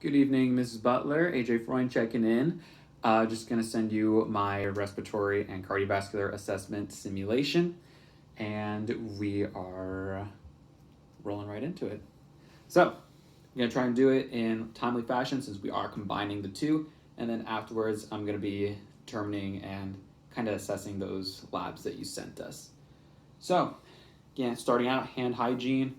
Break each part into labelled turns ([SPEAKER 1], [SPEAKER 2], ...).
[SPEAKER 1] Good evening, Mrs. Butler. AJ Freund checking in. Just going to send you my respiratory and cardiovascular assessment simulation, and we are rolling right into it. So, I'm going to try and do it in timely fashion since we are combining the two, and then afterwards I'm going to be determining and kind of assessing those labs that you sent us. So, again, starting out, hand hygiene.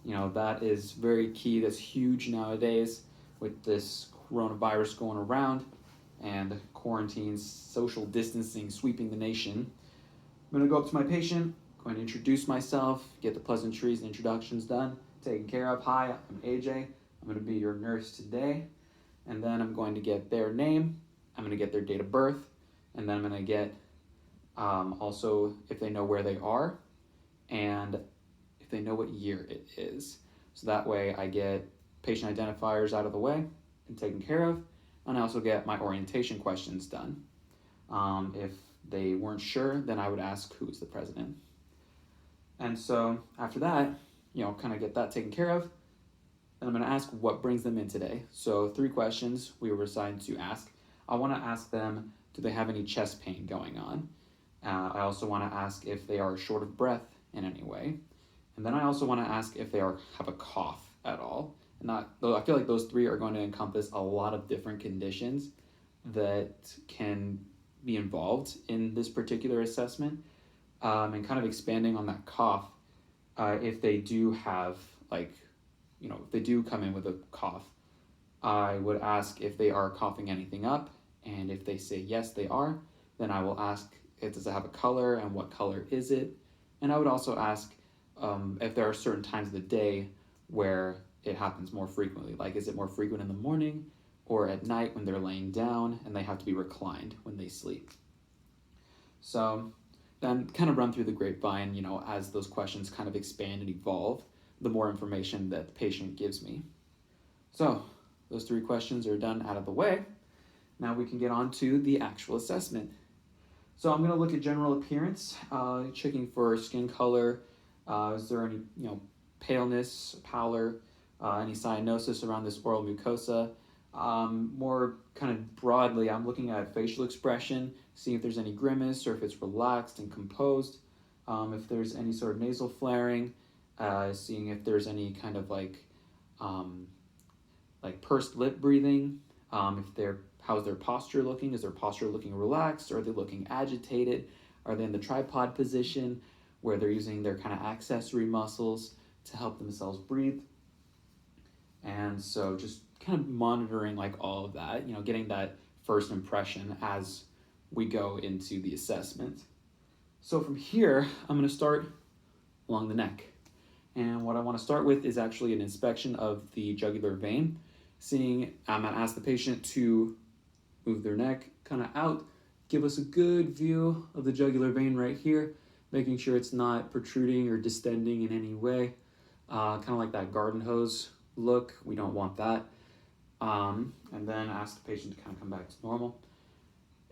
[SPEAKER 1] That is very key. That's huge nowadays with this coronavirus going around and quarantines, social distancing sweeping the nation. I'm going to go up to my patient, going to introduce myself, get the pleasantries and introductions done, taken care of. Hi, I'm AJ. I'm going to be your nurse today. And then I'm going to get their name, I'm going to get their date of birth, and then I'm going to get also if they know where they are and if they know what year it is. So that way I get patient identifiers out of the way and taken care of, and I also get my orientation questions done. If they weren't sure, then I would ask who is the president. And so after that, kind of get that taken care of, and I'm going to ask what brings them in today. So 3 questions we were assigned to ask. I want to ask them, do they have any chest pain going on? I also want to ask if they are short of breath in any way. And then I also want to ask if they have a cough at all. I feel like those 3 are going to encompass a lot of different conditions that can be involved in this particular assessment, and kind of expanding on that cough. If they do have if they do come in with a cough, I would ask if they are coughing anything up, and if they say yes they are, then I will ask does it have a color and what color is it, and I would also ask if there are certain times of the day where it happens more frequently. Like, is it more frequent in the morning or at night when they're laying down and they have to be reclined when they sleep? So then kind of run through the grapevine, as those questions kind of expand and evolve, the more information that the patient gives me. So those 3 questions are done out of the way. Now we can get on to the actual assessment. So I'm going to look at general appearance, checking for skin color. Is there any, paleness, pallor, any cyanosis around this oral mucosa? More kind of broadly, I'm looking at facial expression, seeing if there's any grimace or if it's relaxed and composed. If there's any sort of nasal flaring, seeing if there's any kind of like pursed lip breathing. How's their posture looking? Is their posture looking relaxed? Or are they looking agitated? Are they in the tripod position where they're using their kind of accessory muscles to help themselves breathe? And so just kind of monitoring all of that, getting that first impression as we go into the assessment. So from here, I'm going to start along the neck. And what I want to start with is actually an inspection of the jugular vein. I'm going to ask the patient to move their neck kind of out, give us a good view of the jugular vein right here, making sure it's not protruding or distending in any way. Kind of like that garden hose look. We don't want that. And then ask the patient to kind of come back to normal.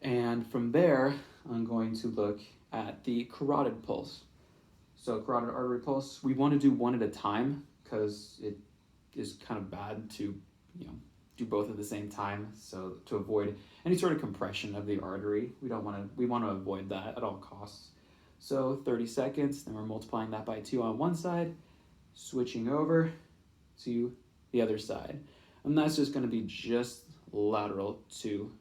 [SPEAKER 1] And from there, I'm going to look at the carotid pulse. So carotid artery pulse, we want to do one at a time because it is kind of bad to do both at the same time. So to avoid any sort of compression of the artery, we want to avoid that at all costs. So 30 seconds, then we're multiplying that by 2 on one side, switching over to the other side. And that's just going to be just lateral to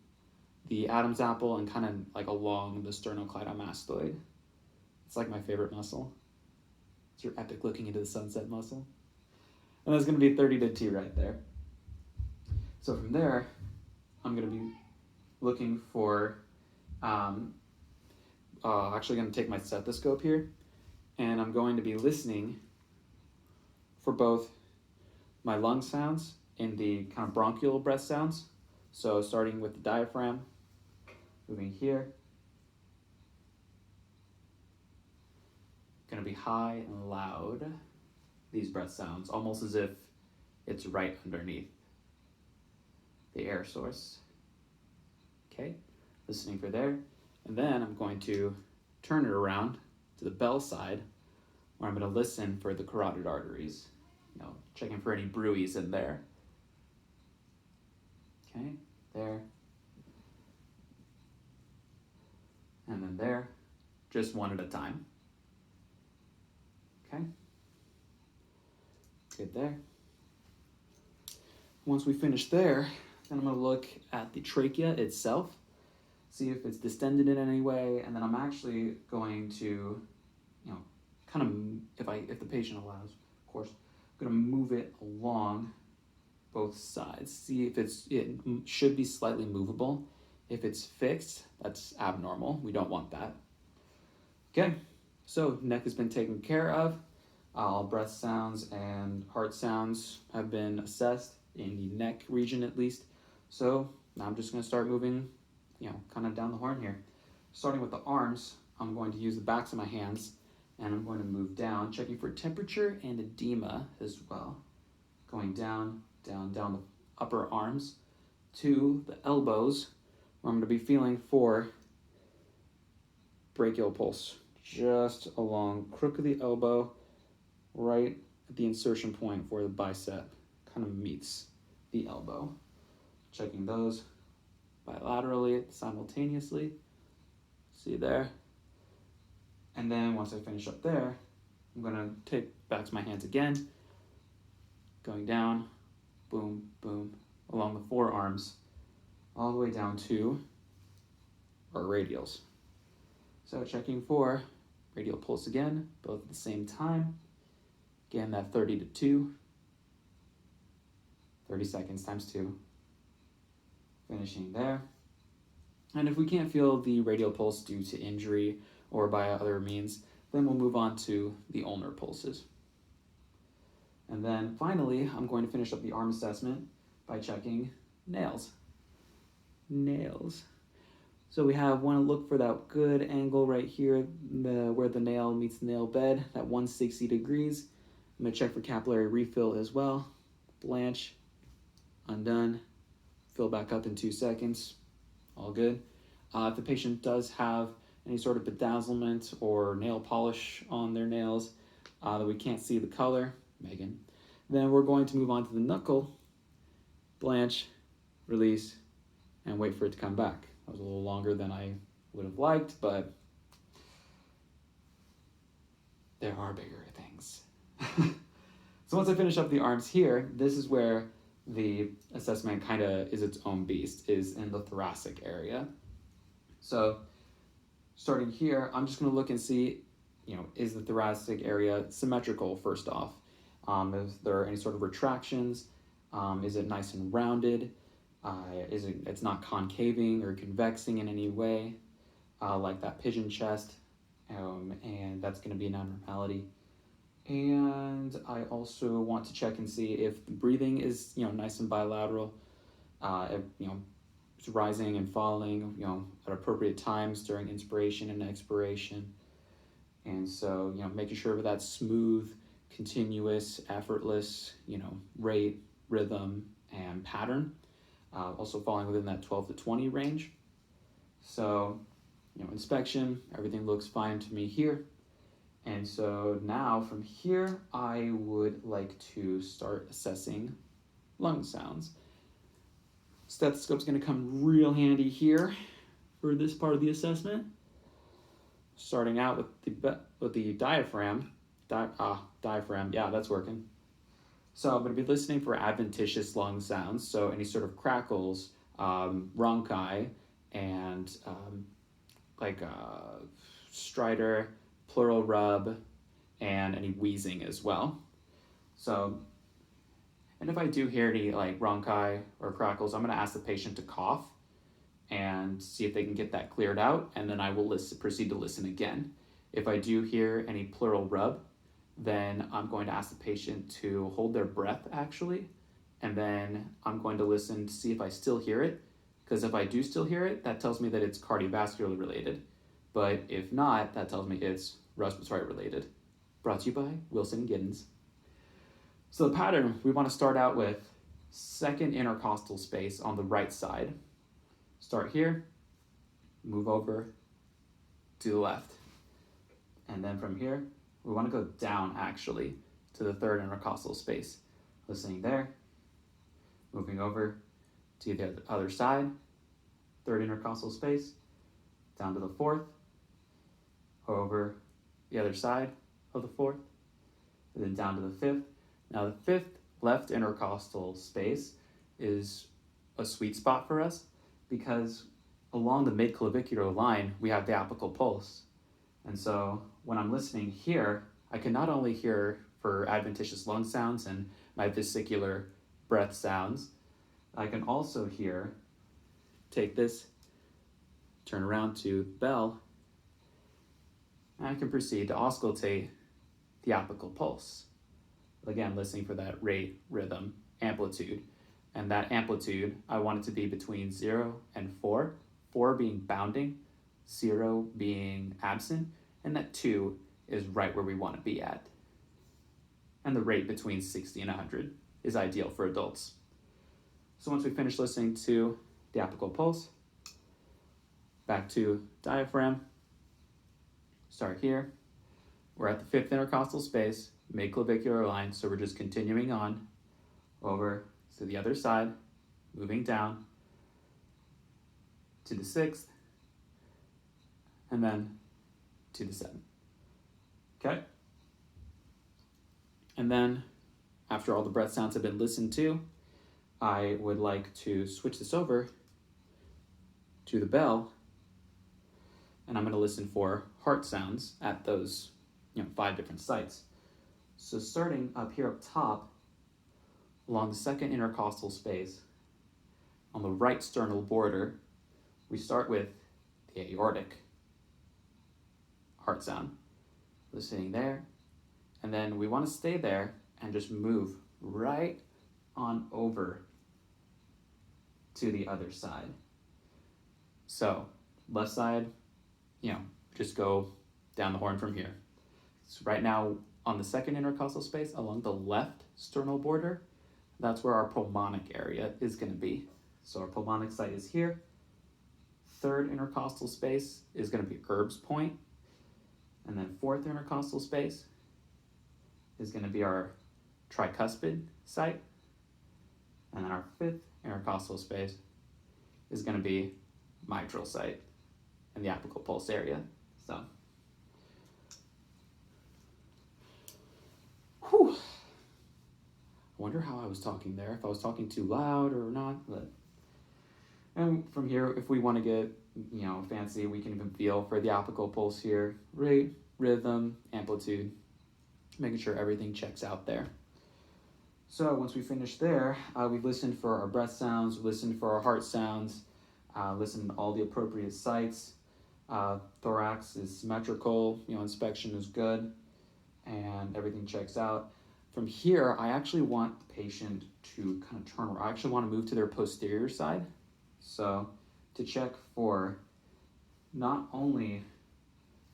[SPEAKER 1] the Adam's apple and kind of like along the sternocleidomastoid. It's like my favorite muscle. It's your epic looking into the sunset muscle. And that's going to be 30 to T right there. So from there, I'm going to be looking for, actually going to take my stethoscope here, and I'm going to be listening for both my lung sounds and the kind of bronchial breath sounds. So starting with the diaphragm, moving here. Going to be high and loud, these breath sounds, almost as if it's right underneath the air source. Okay, listening for there. And then I'm going to turn it around to the bell side, where I'm going to listen for the carotid arteries, checking for any bruits in there. Okay, there. And then there, just one at a time. Okay. Good there. Once we finish there, then I'm going to look at the trachea itself, see if it's distended in any way, and then I'm actually going to, kind of, if the patient allows, of course, I'm going to move it along both sides. See if it should be slightly movable. If it's fixed, that's abnormal. We don't want that. Okay, so neck has been taken care of. All breath sounds and heart sounds have been assessed in the neck region at least. So now I'm just going to start moving, kind of down the horn here. Starting with the arms, I'm going to use the backs of my hands and I'm going to move down, checking for temperature and edema as well. Going down the upper arms to the elbows, where I'm going to be feeling for brachial pulse, just along crook of the elbow, right at the insertion point where the bicep kind of meets the elbow. Checking those bilaterally, simultaneously. See there? And then once I finish up there, I'm going to take back to my hands again, going down, boom, boom, along the forearms, all the way down to our radials. So checking for radial pulse again, both at the same time. Again, that 30 to 2, 30 seconds times 2. Finishing there. And if we can't feel the radial pulse due to injury or by other means, then we'll move on to the ulnar pulses. And then finally, I'm going to finish up the arm assessment by checking nails. Nails. So we want to look for that good angle right here, where the nail meets the nail bed, that 160 degrees. I'm going to check for capillary refill as well. Blanch, undone, fill back up in 2 seconds. All good. If the patient does have any sort of bedazzlement or nail polish on their nails that we can't see the color, Megan, then we're going to move on to the knuckle, blanch, release, and wait for it to come back. That was a little longer than I would have liked, but there are bigger things. So once I finish up the arms here, this is where the assessment kind of is its own beast, is in the thoracic area. So starting here, I'm just going to look and see, is the thoracic area symmetrical first off? Is there any sort of retractions? Is it nice and rounded? It's not concaving or convexing in any way, like that pigeon chest, and that's going to be an abnormality. And I also want to check and see if the breathing is, nice and bilateral, if, it's rising and falling, at appropriate times during inspiration and expiration. And so, making sure that's smooth, continuous, effortless, rate, rhythm, and pattern. Also falling within that 12 to 20 range. So, inspection, everything looks fine to me here. And so now from here, I would like to start assessing lung sounds. Stethoscope's going to come real handy here for this part of the assessment. Starting out with the diaphragm. Diaphragm, yeah, that's working. So I'm going to be listening for adventitious lung sounds, so any sort of crackles, rhonchi, and stridor, pleural rub, and any wheezing as well. So, and if I do hear any rhonchi or crackles, I'm going to ask the patient to cough and see if they can get that cleared out, and then I will proceed to listen again. If I do hear any pleural rub, then I'm going to ask the patient to hold their breath actually, and then I'm going to listen to see if I still hear it, because if I do still hear it, that tells me that it's cardiovascular related. But if not, that tells me it's respiratory related. Brought to you by Wilson & Giddens. So the pattern, we want to start out with second intercostal space on the right side. Start here, move over to the left. And then from here, we want to go down actually to the third intercostal space. Listening there, moving over to the other side, third intercostal space, down to the fourth, over the other side of the fourth, and then down to the fifth. Now the fifth left intercostal space is a sweet spot for us because along the midclavicular line, we have the apical pulse. And so when I'm listening here, I can not only hear for adventitious lung sounds and my vesicular breath sounds, I can also hear, take this, turn around to bell, and I can proceed to auscultate the apical pulse. Again, listening for that rate, rhythm, amplitude. And that amplitude, I want it to be between 0 and 4, 4 being bounding, 0 being absent, and that 2 is right where we want to be at. And the rate between 60 and 100 is ideal for adults. So once we finish listening to the apical pulse, back to diaphragm, start here. We're at the fifth intercostal space, midclavicular line, so we're just continuing on over to the other side, moving down to the sixth, and then to the seventh. Okay? And then, after all the breath sounds have been listened to, I would like to switch this over to the bell, and I'm going to listen for heart sounds at those 5 different sites. So starting up here up top, along the second intercostal space, on the right sternal border, we start with the aortic heart sound. Listening there, and then we want to stay there and just move right on over to the other side. So left side, just go down the horn from here. So right now on the second intercostal space along the left sternal border, that's where our pulmonic area is going to be. So our pulmonic site is here. Third intercostal space is going to be Erb's point. And then fourth intercostal space is going to be our tricuspid site. And then our fifth intercostal space is going to be mitral site and the apical pulse area. So, whew. I wonder how I was talking there, if I was talking too loud or not. And from here, if we want to get fancy, we can even feel for the apical pulse here, rate, rhythm, amplitude, making sure everything checks out there. So once we finish there, we've listened for our breath sounds, listened for our heart sounds, listened to all the appropriate sites. Thorax is symmetrical, inspection is good, and everything checks out. From here, I actually want the patient to kind of turn around. I actually want to move to their posterior side. So to check for not only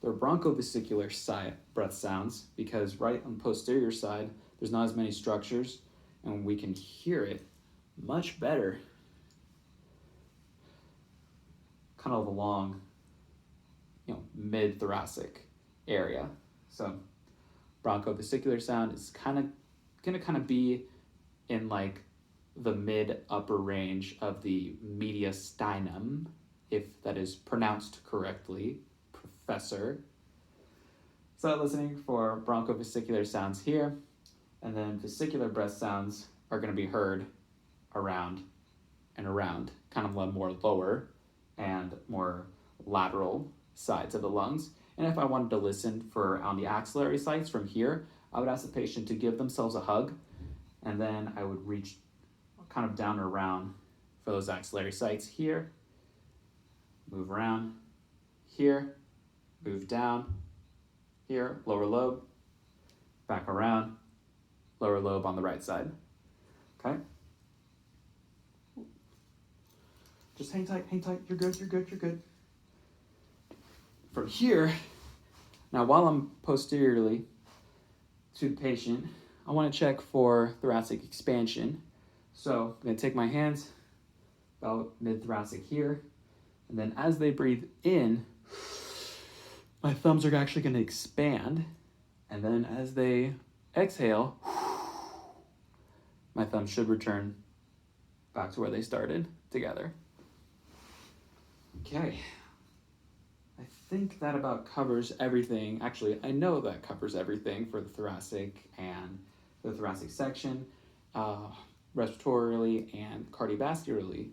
[SPEAKER 1] their bronchovesicular side breath sounds, because right on the posterior side, there's not as many structures, and we can hear it much better kind of along, mid-thoracic area. So bronchovesicular sound is going to be in like the mid-upper range of the mediastinum, if that is pronounced correctly, Professor. So listening for bronchovesicular sounds here, and then vesicular breath sounds are going to be heard around and around, kind of more lower and more lateral sides of the lungs. And if I wanted to listen for on the axillary sites from here, I would ask the patient to give themselves a hug, and then I would reach kind of down or around for those axillary sites here, move around here, move down here, lower lobe, back around, lower lobe on the right side. Okay? Just hang tight, you're good. From here, now while I'm posteriorly to the patient, I want to check for thoracic expansion. So I'm going to take my hands about mid-thoracic here, and then as they breathe in, my thumbs are actually going to expand, and then as they exhale, my thumb should return back to where they started together. Okay. I think that about covers everything. Actually, I know that covers everything for the thoracic and the thoracic section, respiratorily and cardiovascularly,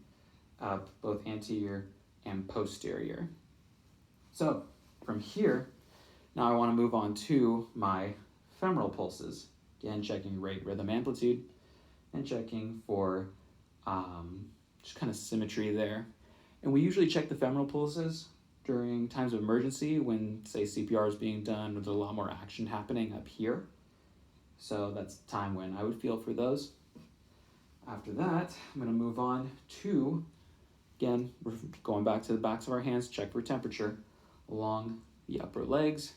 [SPEAKER 1] both anterior and posterior. So from here, now I want to move on to my femoral pulses. Again, checking rate, rhythm, amplitude, and checking for just kind of symmetry there. And we usually check the femoral pulses during times of emergency when, say, CPR is being done, there's a lot more action happening up here. So that's the time when I would feel for those. After that, I'm going to move on to, again, we're going back to the backs of our hands, check for temperature along the upper legs,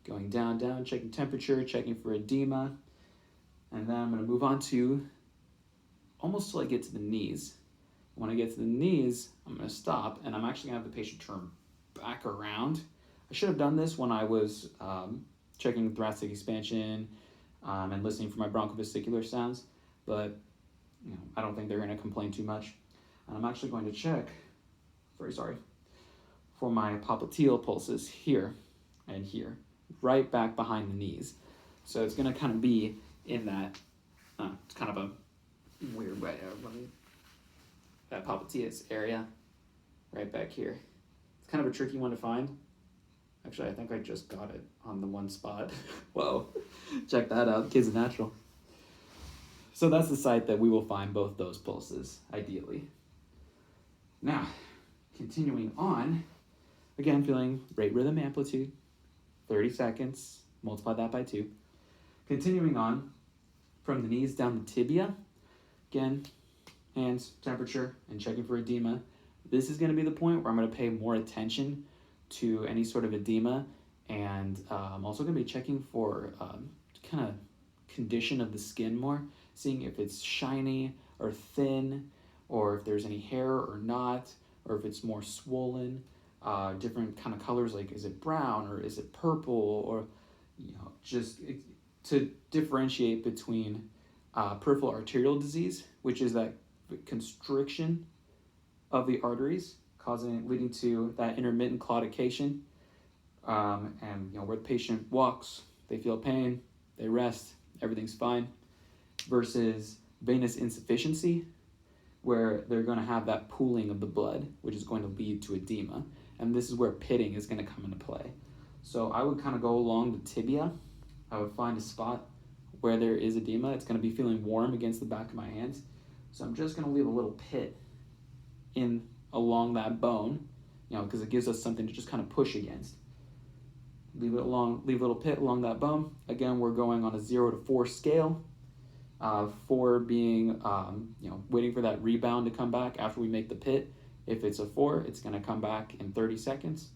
[SPEAKER 1] going down, checking temperature, checking for edema. And then I'm going to move on to almost till I get to the knees. When I get to the knees, I'm going to stop, and I'm actually going to have the patient turn back around. I should have done this when I was checking thoracic expansion and listening for my bronchovesicular sounds, but I don't think they're going to complain too much. And I'm actually going to check, for my popliteal pulses here and here, right back behind the knees. So it's going to kind of be in that, it's kind of a weird way of that popliteus area right back here. It's kind of a tricky one to find. Actually, I think I just got it on the one spot. Whoa, check that out, Kids of Natural. So that's the site that we will find both those pulses, ideally. Now, continuing on, again, feeling rate, rhythm, amplitude, 30 seconds, multiply that by 2. Continuing on, from the knees down the tibia, again, hands, temperature, and checking for edema. This is going to be the point where I'm going to pay more attention to any sort of edema, and I'm also going to be checking for kind of condition of the skin more, seeing if it's shiny or thin, or if there's any hair or not, or if it's more swollen, different kind of colors, like is it brown or is it purple, or to differentiate between peripheral arterial disease, which is that constriction of the arteries, leading to that intermittent claudication, and where the patient walks, they feel pain, they rest, everything's fine, versus venous insufficiency, where they're going to have that pooling of the blood, which is going to lead to edema, and this is where pitting is going to come into play. So I would kind of go along the tibia. I would find a spot where there is edema. It's going to be feeling warm against the back of my hands. So I'm just going to leave a little pit in along that bone, because it gives us something to just kind of push against. Leave a little pit along that bone. Again, we're going on a 0 to 4 scale. 4 being, waiting for that rebound to come back after we make the pit. If it's a 4, it's going to come back in 30 seconds.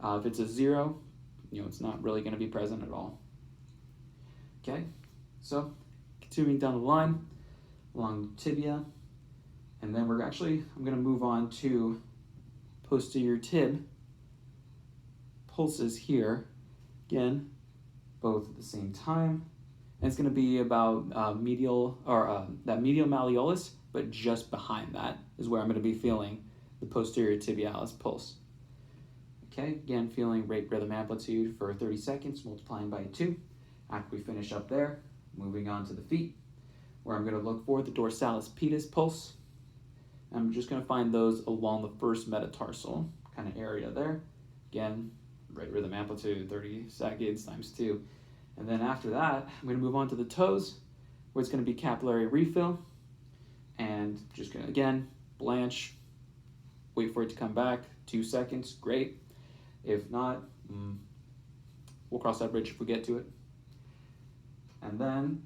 [SPEAKER 1] If it's a 0, it's not really going to be present at all. Okay, so continuing down the line, along the tibia, and then I'm going to move on to posterior tib pulses here, again, both at the same time, and it's going to be about that medial malleolus, but just behind that is where I'm going to be feeling the posterior tibialis pulse. Okay, again, feeling rate, rhythm, amplitude for 30 seconds, multiplying by 2. After we finish up there, moving on to the feet, where I'm going to look for the dorsalis pedis pulse. I'm just going to find those along the first metatarsal kind of area there. Again, rate, rhythm, amplitude, 30 seconds times 2. And then after that, I'm going to move on to the toes, where it's going to be capillary refill. And just going to, again, blanch, wait for it to come back, 2 seconds, great. If not, we'll cross that bridge if we get to it. And then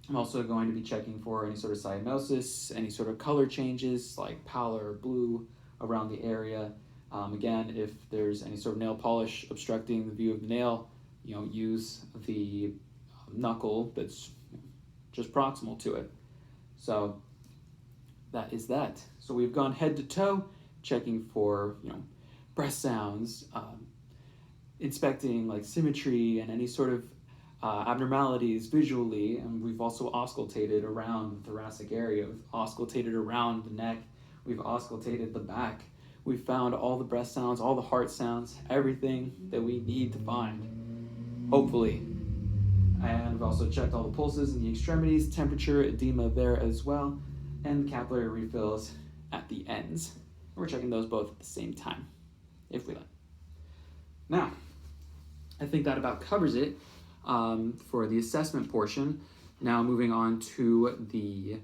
[SPEAKER 1] I'm also going to be checking for any sort of cyanosis, any sort of color changes like pallor or blue around the area. Again, if there's any sort of nail polish obstructing the view of the nail, use the knuckle that's just proximal to it. So that is that. So we've gone head to toe, checking for breath sounds, inspecting like symmetry and any sort of abnormalities visually, and we've also auscultated around the thoracic area, we've auscultated around the neck, we've auscultated the back. We've found all the breath sounds, all the heart sounds, everything that we need to find, hopefully. And we've also checked all the pulses in the extremities, temperature, edema there as well, and the capillary refills at the ends. We're checking those both at the same time, if we like. Now, I think that about covers it for the assessment portion. Now moving on to the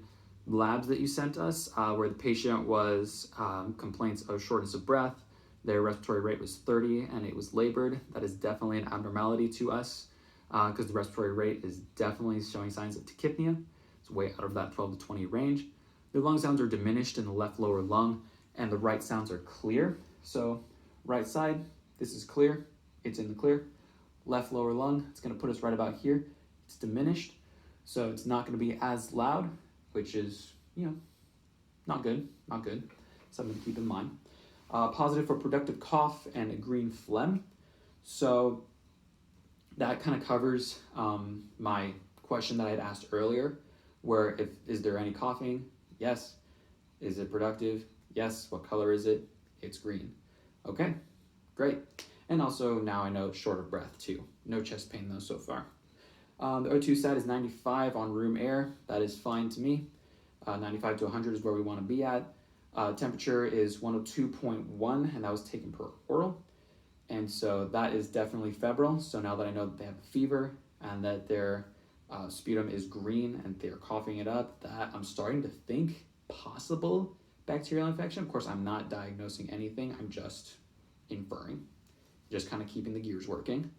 [SPEAKER 1] labs that you sent us, where the patient was complaints of shortness of breath. Their respiratory rate was 30 and it was labored. That is definitely an abnormality to us because the respiratory rate is definitely showing signs of tachypnea. It's way out of that 12 to 20 range. The lung sounds are diminished in the left lower lung and the right sounds are clear. So right side, this is clear, it's in the clear. Left lower lung, it's going to put us right about here. It's diminished, so it's not going to be as loud, which is, not good, something to keep in mind. Positive for productive cough and a green phlegm. So that kind of covers my question that I had asked earlier, where is there any coughing? Yes. Is it productive? Yes. What color is it? It's green. Okay, great. And also now I know it's short of breath too. No chest pain though so far. The O2 sat is 95 on room air. That is fine to me. 95 to 100 is where we want to be at. Temperature is 102.1 and that was taken per oral. And so that is definitely febrile. So now that I know that they have a fever and that their sputum is green and they're coughing it up, that I'm starting to think possible bacterial infection. Of course, I'm not diagnosing anything. I'm just inferring, just kind of keeping the gears working.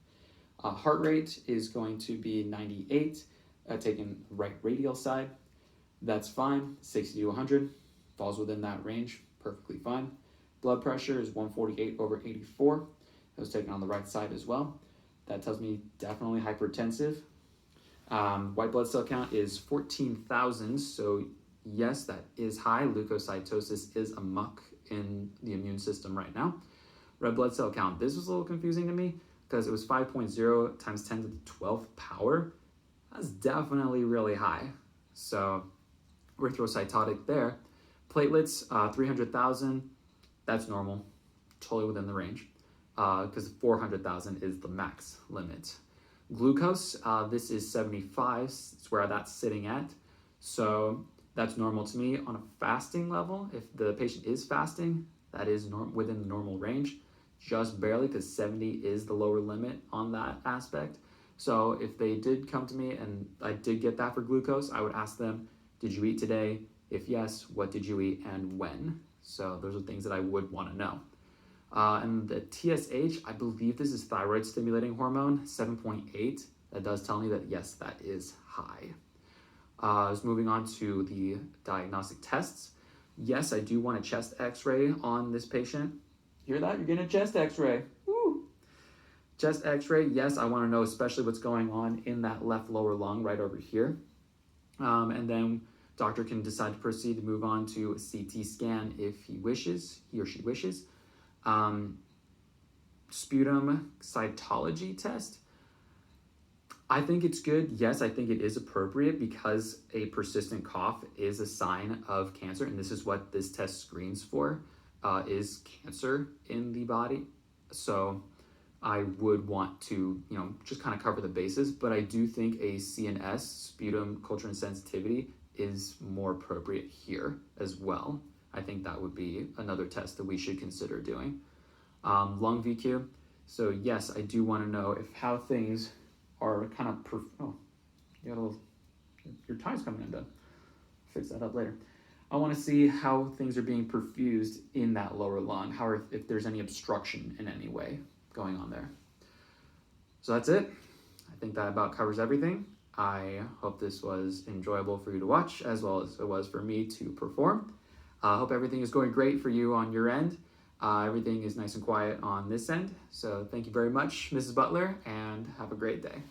[SPEAKER 1] Heart rate is going to be 98, taken right radial side. That's fine. 60 to 100 falls within that range, perfectly fine. Blood pressure is 148/84. That was taken on the right side as well. That tells me definitely hypertensive. White blood cell count is 14,000, so yes, that is high. Leukocytosis is amok in the immune system right now. Red blood cell count, this was a little confusing to me because it was 5.0 times 10 to the 12th power. That's definitely really high. So erythrocytotic there. Platelets, 300,000, that's normal, totally within the range, because 400,000 is the max limit. Glucose, this is 75, it's where that's sitting at. So that's normal to me on a fasting level. If the patient is fasting, that is within the normal range, just barely, because 70 is the lower limit on that aspect. So if they did come to me and I did get that for glucose, I would ask them, did you eat today? If yes, what did you eat and when? So those are things that I would want to know. And the TSH, I believe this is thyroid stimulating hormone, 7.8. That does tell me that yes, that is high. Just moving on to the diagnostic tests. Yes, I do want a chest x-ray on this patient. Hear that? You're getting a chest x-ray. Woo! Chest x-ray, yes, I want to know especially what's going on in that left lower lung right over here. And then doctor can decide to proceed to move on to a CT scan if he or she wishes. Sputum cytology test. I think it's good. Yes, I think it is appropriate because a persistent cough is a sign of cancer, and this is what this test screens for, is cancer in the body. So I would want to, just kind of cover the bases, but I do think a CNS, sputum culture and sensitivity, is more appropriate here as well. I think that would be another test that we should consider doing. Lung VQ. So yes, I do want to know how things are kind of, you got a little, your tie's coming undone. Fix that up later. I want to see how things are being perfused in that lower lung, if there's any obstruction in any way going on there. So that's it. I think that about covers everything. I hope this was enjoyable for you to watch as well as it was for me to perform. I hope everything is going great for you on your end. Everything is nice and quiet on this end. So thank you very much, Mrs. Butler, and have a great day.